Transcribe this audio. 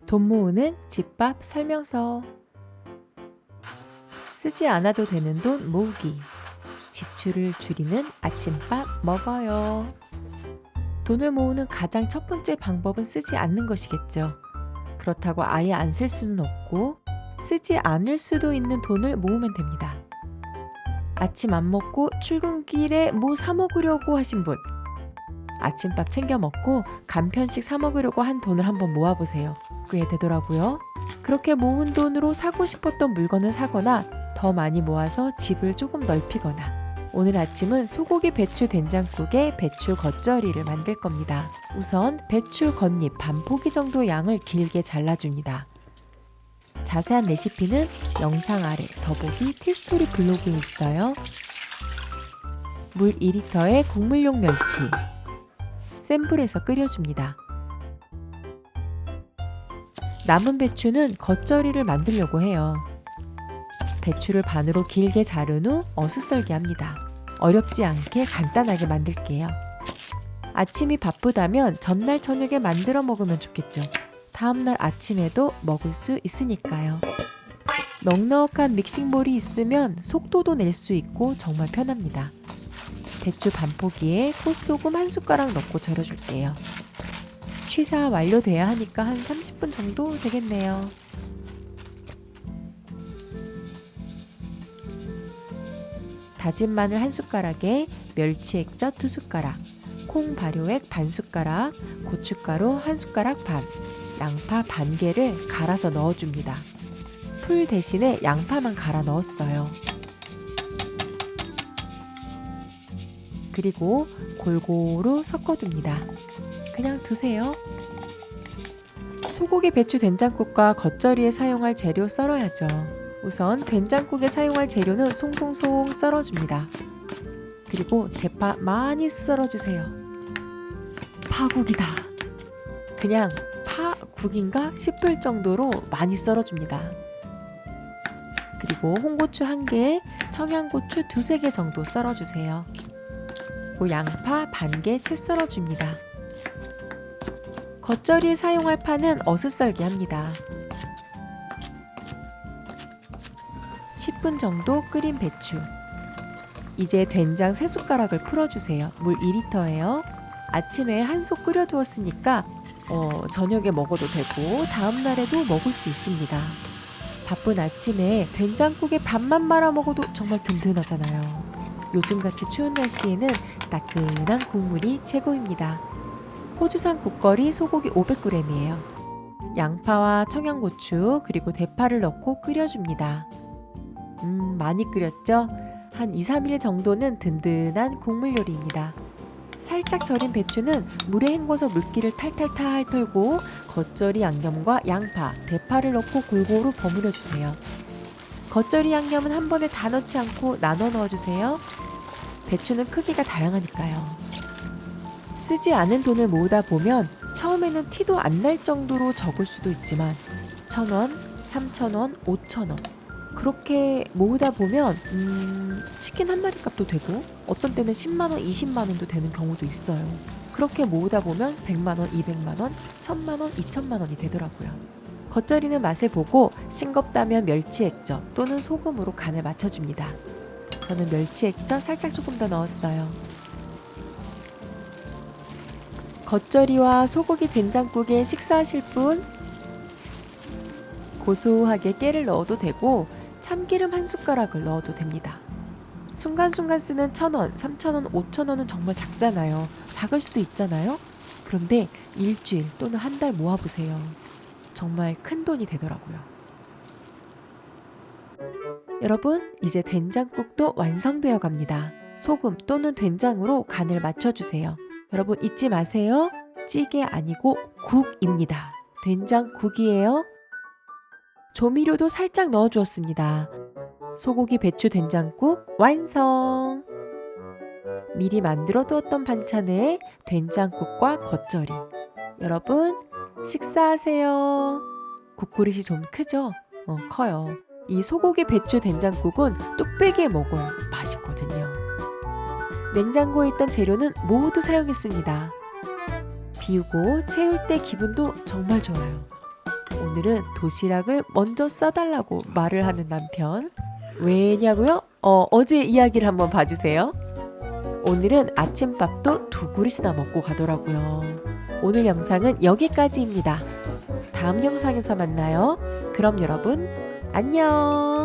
돈 모으는 집밥 설명서. 쓰지 않아도 되는 돈 모으기. 지출을 줄이는 아침밥 먹어요. 돈을 모으는 가장 첫 번째 방법은 쓰지 않는 것이겠죠. 그렇다고 아예 안 쓸 수는 없고 쓰지 않을 수도 있는 돈을 모으면 됩니다. 아침 안 먹고 출근길에 뭐 사 먹으려고 하신 분, 아침밥 챙겨 먹고 간편식 사 먹으려고 한 돈을 한번 모아보세요. 꽤 되더라고요. 그렇게 모은 돈으로 사고 싶었던 물건을 사거나 더 많이 모아서 집을 조금 넓히거나. 오늘 아침은 소고기 배추 된장국에 배추 겉절이를 만들 겁니다. 우선 배추 겉잎 반 포기 정도 양을 길게 잘라줍니다. 자세한 레시피는 영상 아래 더보기 티스토리 블로그에 있어요. 물 2리터에 국물용 멸치, 센 불에서 끓여줍니다. 남은 배추는 겉절이를 만들려고 해요. 배추를 반으로 길게 자른 후 어슷썰기 합니다. 어렵지 않게 간단하게 만들게요. 아침이 바쁘다면 전날 저녁에 만들어 먹으면 좋겠죠. 다음날 아침에도 먹을 수 있으니까요. 넉넉한 믹싱볼이 있으면 속도도 낼 수 있고 정말 편합니다. 배추 반 포기에 콧소금 1숟가락 넣고 절여줄게요. 취사 완료돼야 하니까 한 30분 정도 되겠네요. 다진 마늘 1숟가락에 멸치 액젓 2숟가락, 콩 발효액 반 숟가락, 고춧가루 1숟가락 반, 양파 반 개를 갈아서 넣어줍니다. 풀 대신에 양파만 갈아 넣었어요. 그리고 골고루 섞어둡니다. 그냥 두세요. 소고기 배추 된장국과 겉절이에 사용할 재료 썰어야죠. 우선 된장국에 사용할 재료는 송송송 썰어줍니다. 그리고 대파 많이 썰어주세요. 파국이다. 그냥 파국인가 싶을 정도로 많이 썰어줍니다. 그리고 홍고추 1개, 청양고추 2-3개 정도 썰어주세요. 그리고 양파 반 개 채 썰어줍니다. 겉절이에 사용할 파는 어슷썰기 합니다. 10분 정도 끓인 배추. 이제 된장 3숟가락을 풀어주세요. 물 2리터예요. 아침에 한솥 끓여두었으니까 저녁에 먹어도 되고 다음날에도 먹을 수 있습니다. 바쁜 아침에 된장국에 밥만 말아 먹어도 정말 든든하잖아요. 요즘같이 추운 날씨에는 따끈한 국물이 최고입니다. 호주산 국거리 소고기 500g이에요. 양파와 청양고추 그리고 대파를 넣고 끓여줍니다. 많이 끓였죠? 한 2-3일 정도는 든든한 국물 요리입니다. 살짝 절인 배추는 물에 헹궈서 물기를 탈탈탈 털고 겉절이 양념과 양파, 대파를 넣고 골고루 버무려 주세요. 겉절이 양념은 한 번에 다 넣지 않고 나눠 넣어주세요. 배추는 크기가 다양하니까요. 쓰지 않은 돈을 모으다 보면 처음에는 티도 안 날 정도로 적을 수도 있지만 1,000원, 3,000원, 5,000원 그렇게 모으다 보면 치킨 한 마리 값도 되고 어떤 때는 10만원, 20만원도 되는 경우도 있어요. 그렇게 모으다 보면 100만원, 200만원, 1000만원, 2000만원이 되더라고요. 겉절이는 맛을 보고 싱겁다면 멸치 액젓 또는 소금으로 간을 맞춰줍니다. 저는 멸치 액젓 살짝 조금 더 넣었어요. 겉절이와 소고기 된장국에 식사하실 분 고소하게 깨를 넣어도 되고 참기름 1숟가락을 넣어도 됩니다. 순간순간 쓰는 1,000원, 3,000원, 5,000원은 정말 작잖아요. 작을 수도 있잖아요. 그런데 일주일 또는 한 달 모아보세요. 정말 큰 돈이 되더라고요. 여러분, 이제 된장국도 완성되어 갑니다. 소금 또는 된장으로 간을 맞춰주세요. 여러분 잊지 마세요. 찌개 아니고 국입니다. 된장국이에요. 조미료도 살짝 넣어주었습니다. 소고기 배추 된장국 완성! 미리 만들어 두었던 반찬에 된장국과 겉절이. 여러분 식사하세요. 국그릇이 좀 크죠? 커요. 이 소고기 배추 된장국은 뚝배기에 먹어야 맛있거든요. 냉장고에 있던 재료는 모두 사용했습니다. 비우고 채울 때 기분도 정말 좋아요. 오늘은 도시락을 먼저 싸달라고 말을 하는 남편. 왜냐고요? 어제 이야기를 한번 봐주세요. 오늘은 아침밥도 2그릇이나 먹고 가더라고요. 오늘 영상은 여기까지입니다. 다음 영상에서 만나요. 그럼 여러분, 안녕!